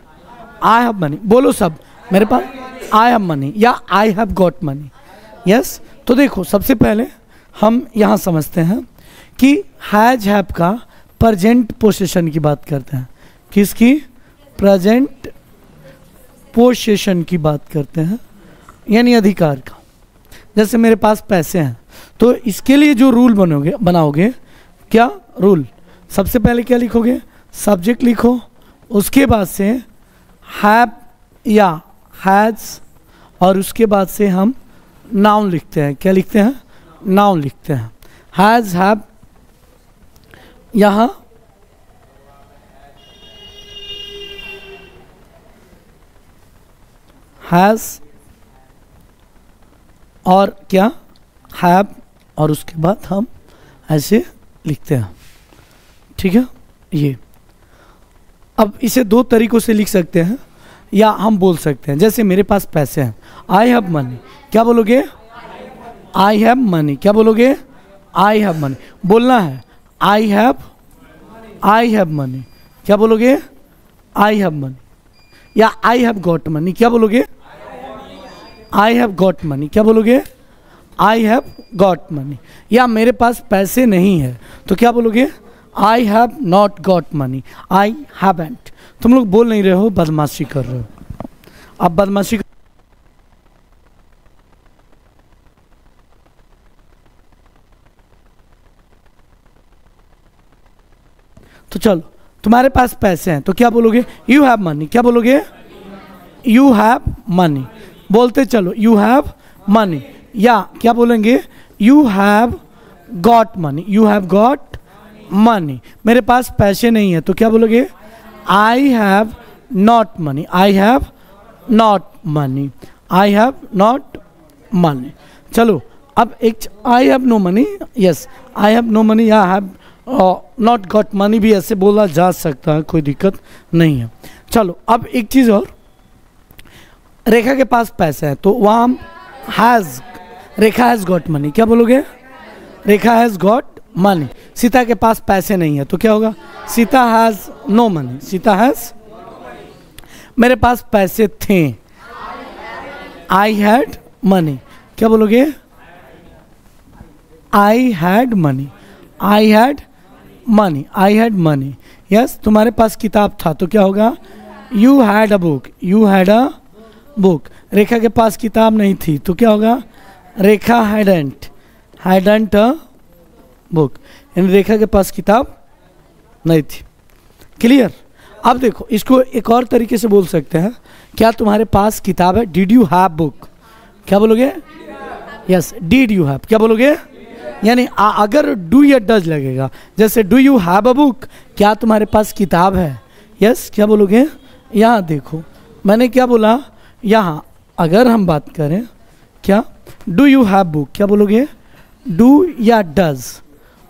I have money. बोलो सब, मेरे पास आई हैव मनी या I have got money. Yes. तो देखो सबसे पहले हम यहाँ समझते हैं कि हैज हैव का प्रेजेंट पोसेशन की बात करते हैं। किसकी? प्रेजेंट पोसेशन की बात करते हैं, यानी अधिकार का। जैसे मेरे पास पैसे हैं तो इसके लिए जो रूल बनाओगे, क्या रूल? सबसे पहले क्या लिखोगे? सब्जेक्ट लिखो, उसके बाद से हैव या हैज, और उसके बाद से हम नाउन लिखते हैं। क्या लिखते हैं? नाउन लिखते हैं। हैज हैव, यहाँ हैज और क्या? हैव, और उसके बाद हम ऐसे लिखते हैं। ठीक है। ये अब इसे दो तरीकों से लिख सकते हैं या हम बोल सकते हैं। जैसे मेरे पास पैसे हैं, आई हैव मनी। क्या बोलोगे? I have money. क्या बोलोगे? I have money. बोलना है आई हैव मनी। क्या बोलोगे? I have money. या आई हैव गॉट मनी। क्या बोलोगे? I have got money. क्या बोलोगे? I have got money. या मेरे पास पैसे नहीं है तो क्या बोलोगे? I have not got money, I haven't. तुम लोग बोल नहीं रहे हो, बदमाशी कर रहे हो। अब बदमाशी तो चलो, तुम्हारे पास पैसे हैं तो क्या बोलोगे? You have money. क्या बोलोगे? You have money. बोलते चलो, यू हैव मनी। या क्या बोलेंगे? You have got money. You have got money. मेरे पास पैसे नहीं है तो क्या बोलोगे? I have not money. I have not money. I have not money. चलो अब एक I have no money. Yes, I have no money या हैव नॉट गॉट मनी भी ऐसे बोला जा सकता है, कोई दिक्कत नहीं है। चलो अब एक चीज़ और, रेखा के पास पैसे हैं तो वहाँ हम has, Rekha has got money. क्या बोलोगे? Rekha has got money. Sita के पास पैसे नहीं है तो क्या होगा? Sita has no money. Sita has. मेरे पास पैसे थे, आई हैड मनी। क्या बोलोगे? I had money. I had money. I had money. Yes. तुम्हारे पास किताब था तो क्या होगा? You had a book. You had a book. Rekha के पास किताब नहीं थी तो क्या होगा? रेखा हैडंट अ बुक। यानी रेखा के पास किताब नहीं थी। क्लियर? अब देखो, इसको एक और तरीके से बोल सकते हैं। क्या तुम्हारे पास किताब है? Did you have book. क्या बोलोगे? Yes, did you have. क्या बोलोगे? यानी अगर डू या डज लगेगा, जैसे do you have a book, क्या तुम्हारे पास किताब है? यस। क्या बोलोगे? यहाँ देखो, मैंने क्या बोला? यहाँ अगर हम बात करें, क्या डू यू हैव बुक। क्या बोलोगे? डू या डज,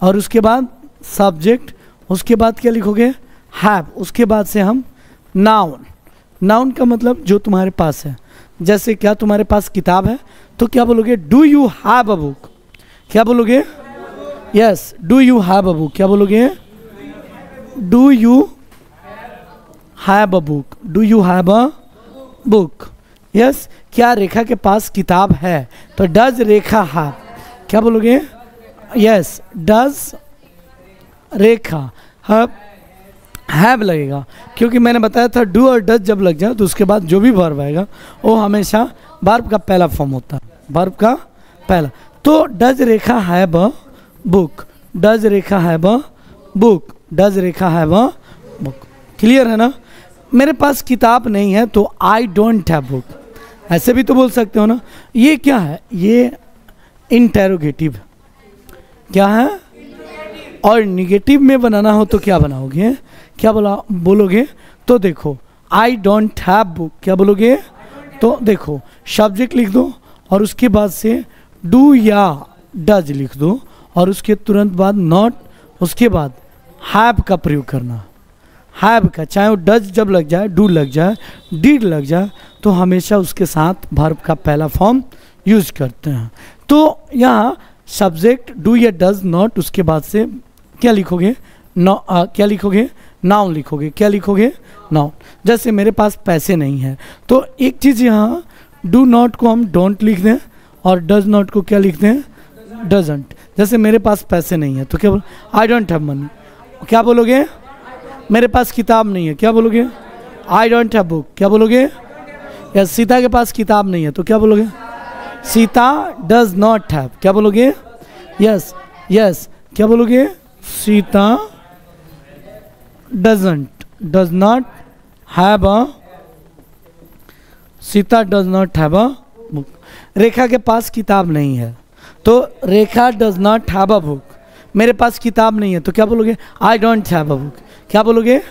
और उसके बाद सब्जेक्ट, उसके बाद क्या लिखोगे? हैव। उसके बाद से हम नाउन। नाउन का मतलब जो तुम्हारे पास है। जैसे क्या तुम्हारे पास किताब है तो क्या बोलोगे? Do you have a book. क्या बोलोगे? Yes, do you have a book. क्या बोलोगे? Do you have a book. Do you have a book. Yes. क्या रेखा के पास किताब है तो डज रेखा हैव। क्या बोलोगे? यस, डज रेखा हैव लगेगा, क्योंकि मैंने बताया था डू और डज जब लग जाए तो उसके बाद जो भी वर्ब आएगा वो हमेशा वर्ब का पहला फॉर्म होता है, वर्ब का पहला। तो does Rekha have a book. Does Rekha have a book. Does Rekha have a book. Clear है ना? मेरे पास किताब नहीं है तो आई डोंट हैव बुक। ऐसे भी तो बोल सकते हो ना। ये क्या है? ये इंटेरोगेटिव। क्या है? और निगेटिव में बनाना हो तो क्या बनाओगे? क्या बोलोगे? तो देखो, आई डोंट हैव बुक। क्या बोलोगे? तो देखो, सब्जेक्ट लिख दो और उसके बाद से डू या डज लिख दो और उसके तुरंत बाद नॉट, उसके बाद हैव का प्रयोग करना। हैव का, चाहे वो डज जब लग जाए, डू लग जाए, डिड लग जाए, तो हमेशा उसके साथ वर्ब का पहला फॉर्म यूज करते हैं। तो यहाँ सब्जेक्ट डू या डज नॉट, उसके बाद से क्या लिखोगे, क्या लिखोगे, नाउन लिखोगे। क्या लिखोगे, नाउन। जैसे मेरे पास पैसे नहीं है तो एक चीज़ यहाँ डू नॉट को हम डोंट लिख दें और डज नॉट को क्या लिख दें, डजंट। जैसे मेरे पास पैसे नहीं है तो क्या बोल, आई डोंट हैव मनी। क्या बोलोगे, मेरे पास किताब नहीं है, क्या बोलोगे, आई डोंट हैव बुक। क्या बोलोगे, या सीता के पास किताब नहीं है तो क्या बोलोगे, सीता डज नॉट हैव। क्या बोलोगे, यस यस, क्या बोलोगे, Sita does not have a, Sita does not have a book. Rekha के पास किताब नहीं है तो Rekha does not have a book. मेरे पास किताब नहीं है तो क्या बोलोगे, I don't have a book. क्या बोलोगे,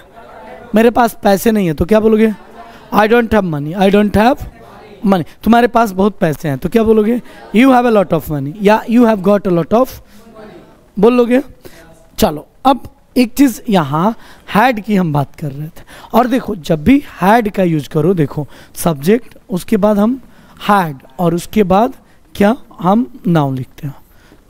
मेरे पास पैसे नहीं है तो क्या बोलोगे, I don't have money. I don't have money. तुम्हारे पास बहुत पैसे हैं तो क्या बोलोगे, you have a lot of money या you have got a lot of बोलोगे। चलो अब एक चीज़ यहाँ हैड की हम बात कर रहे थे, और देखो जब भी हैड का यूज करो, देखो सब्जेक्ट, उसके बाद हम हैड और उसके बाद क्या हम नाउन लिखते हैं।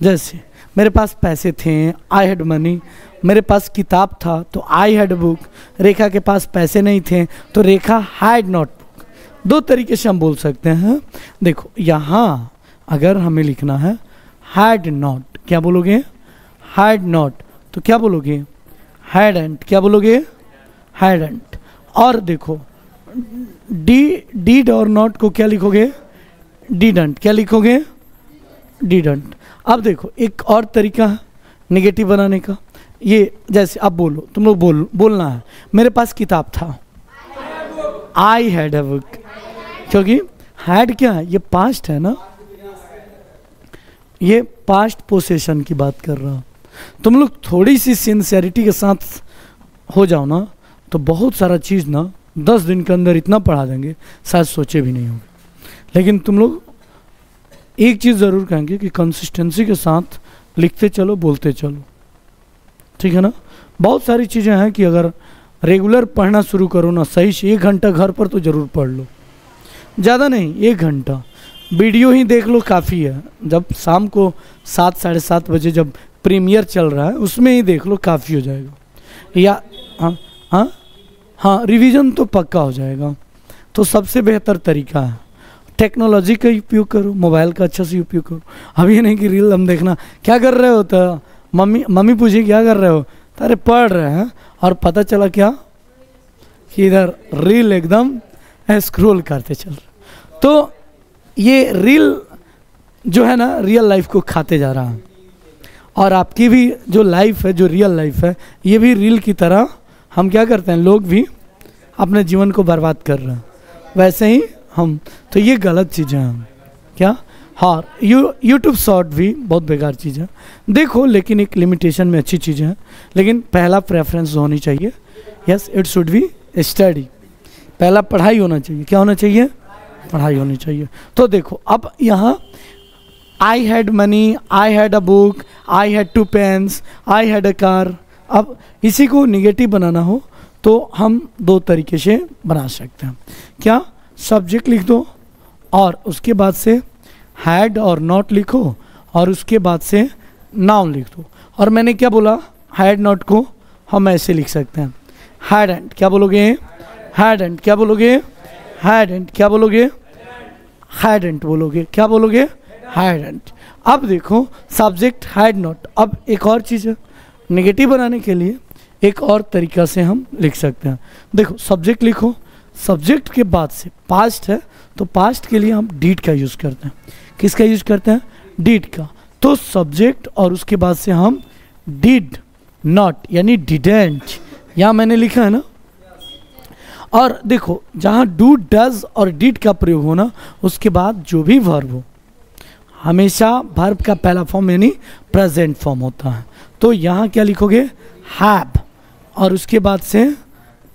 जैसे मेरे पास पैसे थे, आई हैड मनी। मेरे पास किताब था तो आई हैड बुक। रेखा के पास पैसे नहीं थे तो रेखा हैड नॉट बुक। दो तरीके से हम बोल सकते हैं। देखो यहाँ अगर हमें लिखना है हैड नॉट, क्या बोलोगे, हैड नॉट, तो क्या बोलोगे, हैडंट। क्या बोलोगे, हैडंट। और देखो डीड और नॉट को क्या लिखोगे, डिडंट। क्या लिखोगे, डिडंट। अब देखो एक और तरीका है नेगेटिव बनाने का। ये जैसे अब बोलो, तुम लोग बोलना है, मेरे पास किताब था, आई हैड अ बुक। क्योंकि हैड क्या है, ये पास्ट है ना, ये पास्ट पोसेशन की बात कर रहा हूँ। तुम लोग थोड़ी सी सिंसियरिटी के साथ हो जाओ ना तो बहुत सारा चीज़ ना 10 दिन के अंदर इतना पढ़ा देंगे शायद सोचे भी नहीं होंगे। लेकिन तुम लोग एक चीज़ ज़रूर कहेंगे कि कंसिस्टेंसी के साथ लिखते चलो, बोलते चलो, ठीक है ना। बहुत सारी चीज़ें हैं कि अगर रेगुलर पढ़ना शुरू करो ना सही से, 1 घंटा घर पर तो ज़रूर पढ़ लो, ज़्यादा नहीं 1 घंटा। वीडियो ही देख लो काफ़ी है। जब शाम को 7 साढ़े 7 बजे जब प्रीमियर चल रहा है उसमें ही देख लो, काफ़ी हो जाएगा। या हाँ हाँ हाँ, रिवीजन तो पक्का हो जाएगा। तो सबसे बेहतर तरीका है टेक्नोलॉजी का उपयोग करो, मोबाइल का अच्छा से उपयोग करो। अब ये नहीं कि रील हम देखना, क्या कर रहे हो, तो मम्मी पूछी क्या कर रहे हो, अरे पढ़ रहे हैं, और पता चला क्या कि इधर रील एकदम स्क्रॉल करते चल रहे। तो ये रील जो है ना रियल लाइफ को खाते जा रहा है, और आपकी भी जो लाइफ है, जो रियल लाइफ है, ये भी रील की तरह हम क्या करते हैं, लोग भी अपने जीवन को बर्बाद कर रहे हैं, वैसे ही हम। तो ये गलत चीज़ें हैं क्या। हाँ, यूट्यूब शॉर्ट भी बहुत बेकार चीज़ है, देखो लेकिन एक लिमिटेशन में अच्छी चीज़ें हैं। लेकिन पहला प्रेफरेंस होनी चाहिए, yes it should be study. पहला पढ़ाई होना चाहिए। क्या होना चाहिए, पढ़ाई होनी चाहिए। तो देखो अब यहाँ I had money, I had a book, I had 2 pens, I had a car. अब इसी को निगेटिव बनाना हो तो हम 2 तरीके से बना सकते हैं। क्या, सब्जेक्ट लिख दो और उसके बाद से हैड और नॉट लिखो और उसके बाद से नाउन लिख दो। और मैंने क्या बोला, हैड नॉट को हम ऐसे लिख सकते हैं, हैडंट। क्या बोलोगे, हैडंट। क्या बोलोगे, हैडंट। क्या बोलोगे, हैडंट बोलोगे। क्या बोलोगे, हैडंट। अब देखो सब्जेक्ट हैड नॉट। अब एक और चीज़ है, नेगेटिव बनाने के लिए एक और तरीका से हम लिख सकते हैं। देखो सब्जेक्ट लिखो, सब्जेक्ट के बाद से पास्ट है तो पास्ट के लिए हम डिड का यूज़ करते हैं। किसका यूज़ करते हैं, डिड का। तो सब्जेक्ट और उसके बाद से हम डिड नॉट यानी डिडेंट, यहाँ मैंने लिखा है ना। और देखो जहाँ डू, डज और डिड का प्रयोग हो ना, उसके बाद जो भी वर्ब हो हमेशा वर्ब का पहला फॉर्म यानी प्रेजेंट फॉर्म होता है। तो यहाँ क्या लिखोगे, हैव, और उसके बाद से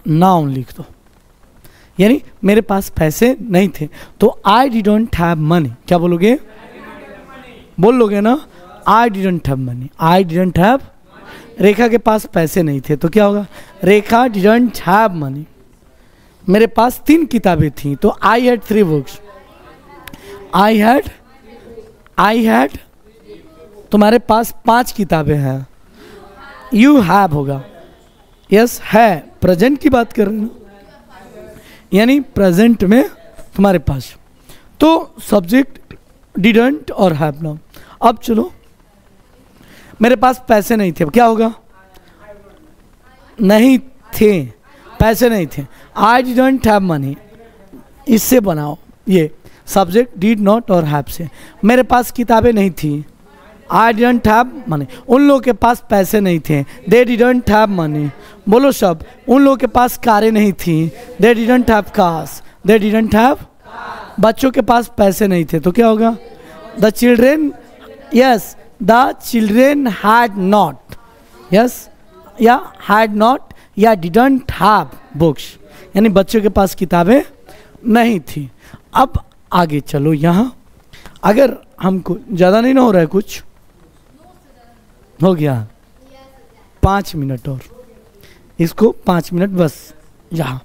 नाउन लिख दो। यानी मेरे पास पैसे नहीं थे तो आई डिडंट हैव मनी। क्या बोलोगे, बोल लोगे ना, I didn't have money, I didn't have. Rekha के पास पैसे नहीं थे तो क्या होगा, रेखा डिडंट हैव मनी। मेरे पास 3 किताबें थी तो I had 3 books, I had I had, तुम्हारे पास 5 किताबें हैं। यू हैव होगा, यस है, प्रेजेंट की बात कर रहे हैं, यानी प्रेजेंट में तुम्हारे पास। तो सब्जेक्ट डिडंट और हैव नाउन। अब चलो, मेरे पास पैसे नहीं थे, क्या होगा? नहीं थे, पैसे नहीं थे। आई डिडंट हैव मनी, इससे बनाओ ये सब्जेक्ट डिड नॉट और हैव से। मेरे पास किताबें नहीं थी, आई डिडंट हैव मनी। उन लोगों के पास पैसे नहीं थे, दे डिडंट हैव मनी। बोलो सब, उन लोगों के पास कारें नहीं थी, they didn't have cars, they didn't have. बच्चों के पास पैसे नहीं थे, तो क्या होगा? The children, yes, the children had not, yes, या हैड नॉट या डिडंट हैव बुक्स, यानी बच्चों के पास किताबें नहीं थी। अब आगे चलो, यहाँ अगर हमको ज़्यादा नहीं ना हो रहा है, कुछ हो गया, 5 मिनट और, इसको 5 मिनट बस यहाँ,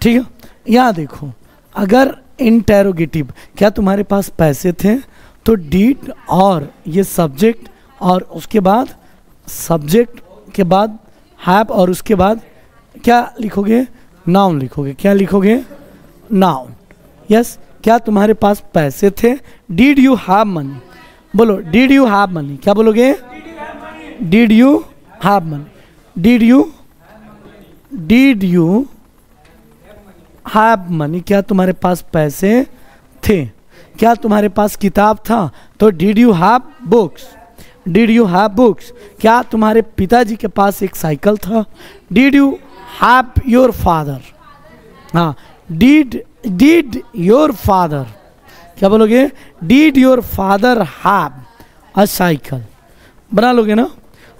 ठीक है। यहाँ देखो, अगर इंटेरोगेटिव, क्या तुम्हारे पास पैसे थे, तो डीड और ये सब्जेक्ट, और उसके बाद सब्जेक्ट के बाद हैव, और उसके बाद क्या लिखोगे? नाउन लिखोगे। क्या लिखोगे? Noun, yes. क्या तुम्हारे पास पैसे थे? डिड यू हैव मनी, बोलो डिड यू हैव मनी, क्या बोलोगे? Did you have money, did you have money, क्या तुम्हारे पास पैसे थे? क्या तुम्हारे पास किताब था, तो did you have books, did you have books. क्या तुम्हारे पिताजी के पास एक साइकिल था? Did you have your father, हाँ, डिड योर फादर, क्या बोलोगे? Did your father have a cycle, बना लोगे ना।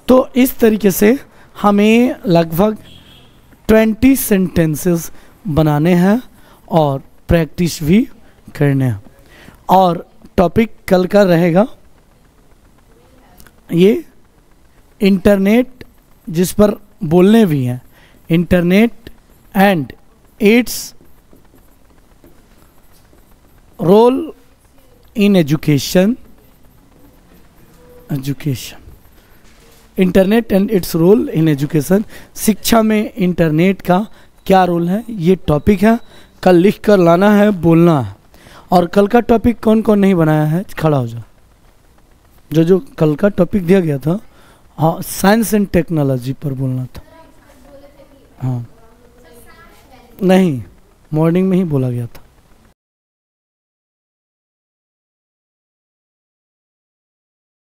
तो इस तरीके से हमें लगभग 20 सेंटेंसेस बनाने हैं और प्रैक्टिस भी करने हैं। और टॉपिक कल का रहेगा ये इंटरनेट, जिस पर बोलने भी हैं, internet and its role in education, internet and its role in education, शिक्षा में इंटरनेट का क्या रोल है, ये टॉपिक है। कल लिख कर लाना है, बोलना है। और कल का टॉपिक कौन कौन नहीं बनाया है, खड़ा हो जाओ। जो कल का टॉपिक दिया गया था, हाँ, साइंस एंड टेक्नोलॉजी पर बोलना था। हाँ, नहीं, मॉर्निंग में ही बोला गया था।